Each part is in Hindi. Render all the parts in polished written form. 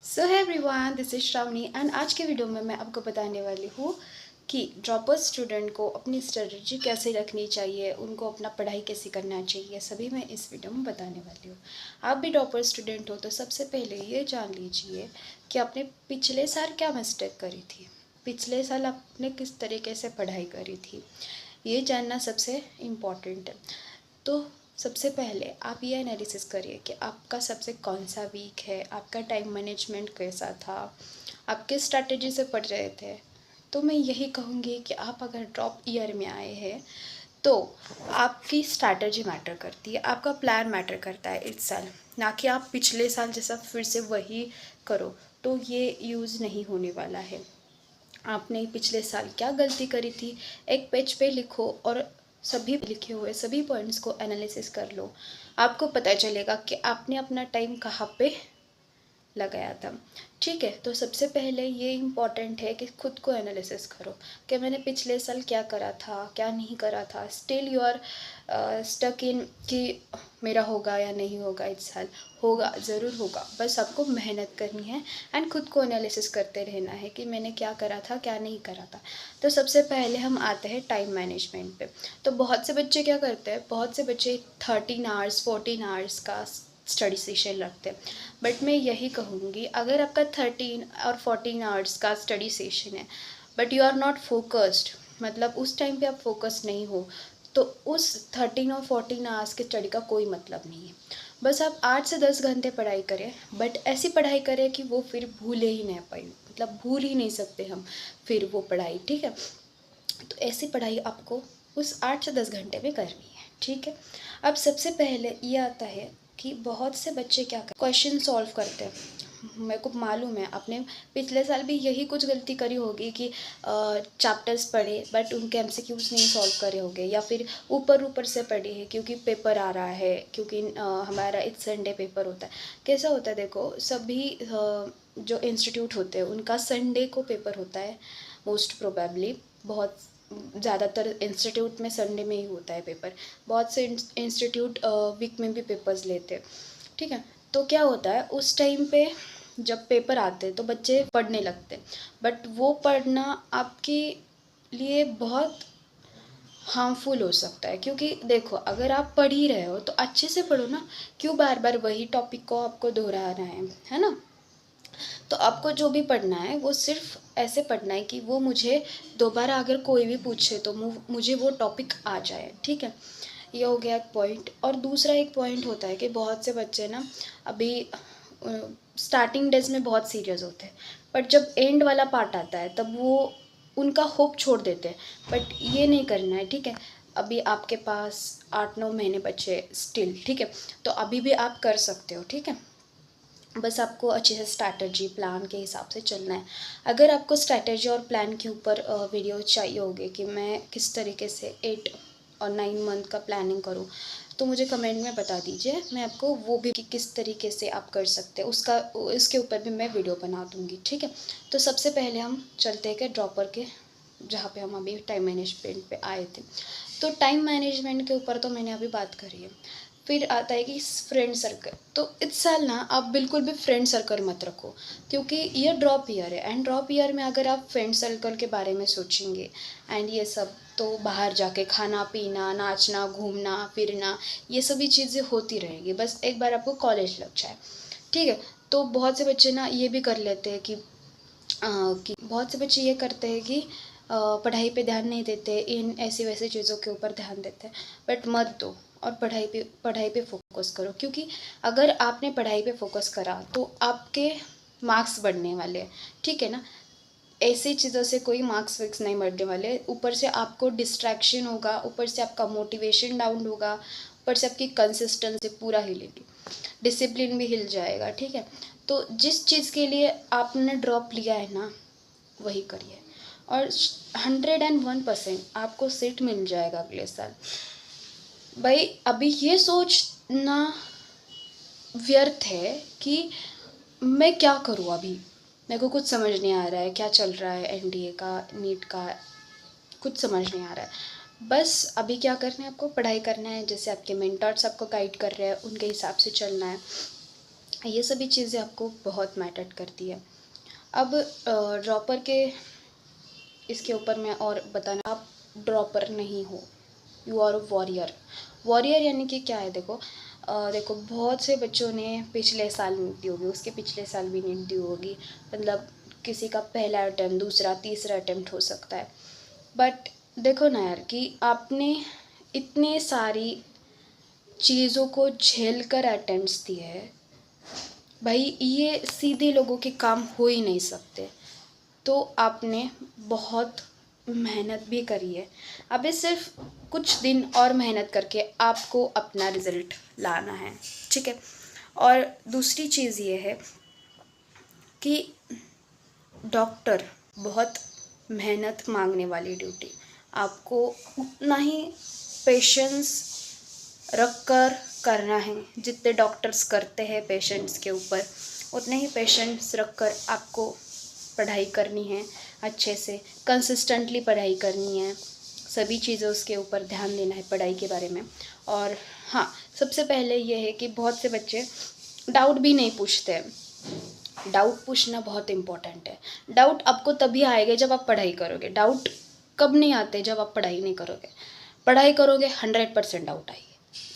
सो है everyone, this is Shravani and आज के वीडियो में मैं आपको बताने वाली हूँ कि ड्रॉपर स्टूडेंट को अपनी स्ट्रेटजी कैसे रखनी चाहिए, उनको अपना पढ़ाई कैसे करना चाहिए, सभी मैं इस वीडियो में बताने वाली हूँ। आप भी ड्रॉपर स्टूडेंट हो तो सबसे पहले ये जान लीजिए कि आपने पिछले साल क्या मिस्टेक करी थी, पिछले साल आपने किस तरीके से पढ़ाई करी थी, ये जानना सबसे इम्पॉर्टेंट है। तो सबसे पहले आप ये एनालिसिस करिए कि आपका सबसे कौन सा वीक है, आपका टाइम मैनेजमेंट कैसा था, आप किस स्ट्रैटेजी से पढ़ रहे थे। तो मैं यही कहूँगी कि आप अगर ड्रॉप ईयर में आए हैं तो आपकी स्ट्रैटेजी मैटर करती है, आपका प्लान मैटर करता है इस साल, ना कि आप पिछले साल जैसा फिर से वही करो। तो ये यूज़ नहीं होने वाला है। आपने पिछले साल क्या गलती करी थी एक पेज पे लिखो और सभी लिखे हुए सभी पॉइंट्स को एनालिसिस कर लो। आपको पता चलेगा कि आपने अपना टाइम कहाँ पे लगाया था। ठीक है, तो सबसे पहले ये इम्पॉर्टेंट है कि खुद को एनालिसिस करो कि मैंने पिछले साल क्या करा था, क्या नहीं करा था। Still you are stuck in कि मेरा होगा या नहीं होगा, इस साल होगा, ज़रूर होगा, बस आपको मेहनत करनी है एंड खुद को एनालिसिस करते रहना है कि मैंने क्या करा था, क्या नहीं करा था। तो सबसे पहले हम आते हैं टाइम मैनेजमेंट पे। तो बहुत से बच्चे क्या करते हैं, बहुत से बच्चे 13 आवर्स 14 आवर्स का स्टडी सेशन रखते हैं। बट मैं यही कहूँगी, अगर आपका 13 और 14 आवर्स का स्टडी सेशन है but you are not focused, मतलब उस टाइम पे आप फोकस नहीं हो, तो उस 13 और 14 आवर्स के स्टडी का कोई मतलब नहीं है। बस आप 8 से 10 घंटे पढ़ाई करें, बट ऐसी पढ़ाई करें कि वो फिर भूले ही नहीं पाए, मतलब भूल ही नहीं सकते हम फिर वो पढ़ाई। ठीक है, तो ऐसी पढ़ाई आपको उस 8 से 10 घंटे में करनी है। ठीक है, अब सबसे पहले ये आता है कि बहुत से बच्चे क्या क्वेश्चन सॉल्व करते हैं। मेरे को मालूम है आपने पिछले साल भी यही कुछ गलती करी होगी कि चैप्टर्स पढ़े बट उनके एमसीक्यूज नहीं सॉल्व करे होंगे, या फिर ऊपर ऊपर से पढ़े हैं क्योंकि पेपर आ रहा है, क्योंकि हमारा इस संडे पेपर होता है। कैसा होता है, देखो सभी जो इंस्टीट्यूट होते हैं उनका संडे को पेपर होता है मोस्ट प्रोबेबली। बहुत ज़्यादातर इंस्टीट्यूट में संडे में ही होता है पेपर। बहुत से इंस्टीट्यूट वीक में भी पेपर्स लेते हैं। ठीक है, तो क्या होता है उस टाइम पे जब पेपर आते हैं तो बच्चे पढ़ने लगते हैं, बट वो पढ़ना आपके लिए बहुत हार्मफुल हो सकता है। क्योंकि देखो, अगर आप पढ़ ही रहे हो तो अच्छे से पढ़ो ना, क्यों बार बार वही टॉपिक को आपको दोहराना है ना। तो आपको जो भी पढ़ना है वो सिर्फ ऐसे पढ़ना है कि वो मुझे दोबारा अगर कोई भी पूछे तो मुझे वो टॉपिक आ जाए। ठीक है, ये हो गया एक पॉइंट। और दूसरा एक पॉइंट होता है कि बहुत से बच्चे ना अभी स्टार्टिंग डेज में बहुत सीरियस होते हैं, बट जब एंड वाला पार्ट आता है तब वो उनका होप छोड़ देते हैं। बट ये नहीं करना है। ठीक है, अभी आपके पास 8-9 महीने बचे स्टिल। ठीक है, तो अभी भी आप कर सकते हो। ठीक है, बस आपको अच्छे से स्ट्रैटेजी प्लान के हिसाब से चलना है। अगर आपको स्ट्रैटेजी और प्लान के ऊपर वीडियो चाहिए होगी कि मैं किस तरीके से 8 और 9 मंथ का प्लानिंग करूं, तो मुझे कमेंट में बता दीजिए, मैं आपको वो भी कि किस तरीके से आप कर सकते हैं उसका, इसके ऊपर भी मैं वीडियो बना दूंगी। ठीक है, तो सबसे पहले हम चलते हैं कि ड्रॉपर के, जहाँ पे हम अभी टाइम मैनेजमेंट पे आए थे। तो टाइम मैनेजमेंट के ऊपर तो मैंने अभी बात करी है। फिर आता है कि फ्रेंड सर्कल। तो इस साल ना आप बिल्कुल भी फ्रेंड सर्कल मत रखो, क्योंकि ये ड्रॉप ईयर है एंड ड्रॉप ईयर में अगर आप फ्रेंड सर्कल के बारे में सोचेंगे एंड ये सब, तो बाहर जाके खाना पीना, नाचना, घूमना फिरना, ये सभी चीज़ें होती रहेगी बस एक बार आपको कॉलेज लग जाए। ठीक है, तो बहुत से बच्चे ना ये भी कर लेते हैं कि बहुत से बच्चे ये करते हैं कि पढ़ाई पे ध्यान नहीं देते, इन ऐसी वैसी चीज़ों के ऊपर ध्यान देते हैं। बट मत दो और पढ़ाई पे फोकस करो, क्योंकि अगर आपने पढ़ाई पे फोकस करा तो आपके मार्क्स बढ़ने वाले हैं। ठीक है ना, ऐसी चीज़ों से कोई मार्क्स फिक्स नहीं बढ़ने वाले। ऊपर से आपको डिस्ट्रैक्शन होगा, ऊपर से आपका मोटिवेशन डाउन होगा, ऊपर से आपकी कंसिस्टेंसी पूरा हिलेगी, डिसिप्लिन भी हिल जाएगा। ठीक है, तो जिस चीज़ के लिए आपने ड्रॉप लिया है ना, वही करिए और 101% आपको सीट मिल जाएगा अगले साल। भाई अभी ये सोचना व्यर्थ है कि मैं क्या करूँ, अभी मेरे को कुछ समझ नहीं आ रहा है क्या चल रहा है, एनडीए का, नीट का, कुछ समझ नहीं आ रहा है। बस अभी क्या करना है, आपको पढ़ाई करना है, जैसे आपके मेंटर्स आपको गाइड कर रहे हैं उनके हिसाब से चलना है। ये सभी चीज़ें आपको बहुत मैटर करती है। अब ड्रॉपर के इसके ऊपर मैं और बताना, आप ड्रॉपर नहीं हो, you are a warrior. Warrior यानी कि क्या है, देखो बहुत से बच्चों ने पिछले साल नीट दी होगी, उसके पिछले साल भी नीट दी होगी, मतलब किसी का पहला अटैम्प्ट, दूसरा, तीसरा अटैम्प्ट हो सकता है। बट देखो ना यार कि आपने इतने सारी चीज़ों को झेल कर अटेम्प्ट्स दिए हैं भाई, ये सीधे लोगों के काम हो ही नहीं सकते। तो आपने बहुत मेहनत भी करी है, अभी सिर्फ कुछ दिन और मेहनत करके आपको अपना रिज़ल्ट लाना है, ठीक है। और दूसरी चीज़ ये है कि डॉक्टर बहुत मेहनत मांगने वाली ड्यूटी, आपको उतना ही पेशेंस रख कर करना है जितने डॉक्टर्स करते हैं पेशेंट्स के ऊपर, उतने ही पेशेंट्स रख कर आपको पढ़ाई करनी है, अच्छे से कंसिस्टेंटली पढ़ाई करनी है, सभी चीज़ें उसके ऊपर ध्यान देना है पढ़ाई के बारे में। और हाँ, सबसे पहले ये है कि बहुत से बच्चे डाउट भी नहीं पूछते हैं। डाउट पूछना बहुत इम्पोर्टेंट है। डाउट आपको तभी आएगा जब आप पढ़ाई करोगे। डाउट कब नहीं आते, जब आप पढ़ाई नहीं करोगे। पढ़ाई करोगे 100% डाउट आएगी।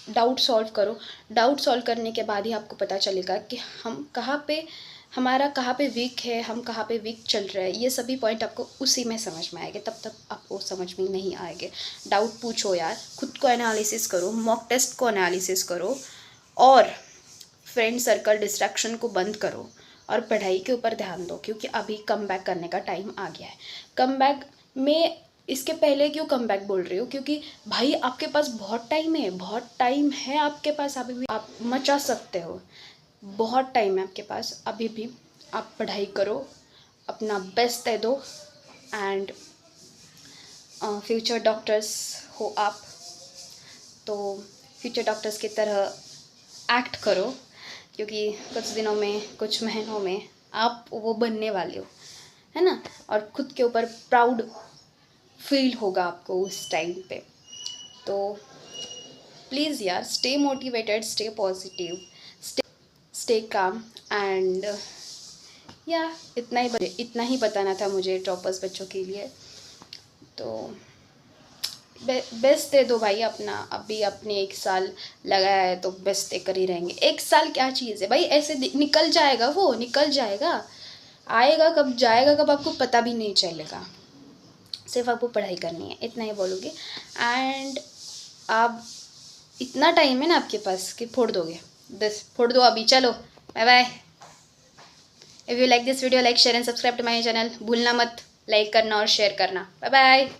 डाउट सॉल्व करो, डाउट सॉल्व करने के बाद ही आपको पता चलेगा कि हम कहाँ पे, हमारा कहाँ पे वीक है, हम कहाँ पे वीक चल रहा है। ये सभी पॉइंट आपको उसी में समझ में आएंगे, तब तक आपको समझ में नहीं आएंगे। डाउट पूछो यार, खुद को एनालिसिस करो, मॉक टेस्ट को एनालिसिस करो, और फ्रेंड सर्कल डिस्ट्रैक्शन को बंद करो और पढ़ाई के ऊपर ध्यान दो, क्योंकि अभी कम बैक करने का टाइम आ गया है। कम बैक में इसके पहले क्यों कम बैक बोल रही हूँ, क्योंकि भाई आपके पास बहुत टाइम है, बहुत टाइम है आपके पास, अभी भी आप मचा सकते हो, बहुत टाइम है आपके पास अभी भी। आप पढ़ाई करो, अपना बेस्ट दे दो, एंड फ्यूचर डॉक्टर्स हो आप, तो फ्यूचर डॉक्टर्स की तरह एक्ट करो, क्योंकि कुछ दिनों में, कुछ महीनों में आप वो बनने वाले हो, है ना। और खुद के ऊपर प्राउड फील होगा आपको उस टाइम पे। तो प्लीज़ यार, stay motivated, stay positive, stay calm, and या इतना ही बताना था मुझे ड्रॉपर्स बच्चों के लिए। तो बेस्ट दे दो भाई अपना, अभी अपने 1 साल लगाया है तो बेस्ट देकर ही रहेंगे। 1 साल क्या चीज़ है भाई, ऐसे निकल जाएगा, वो निकल जाएगा, आएगा कब जाएगा कब आपको पता भी नहीं चलेगा। सिर्फ आपको पढ़ाई करनी है, इतना ही बोलूँगी। एंड आप, इतना टाइम है ना आपके पास कि फोड़ दोगे, बस फोड़ दो अभी, चलो bye bye. If you like this video, like share and subscribe to my channel. भूलना मत लाइक करना और शेयर करना। Bye bye.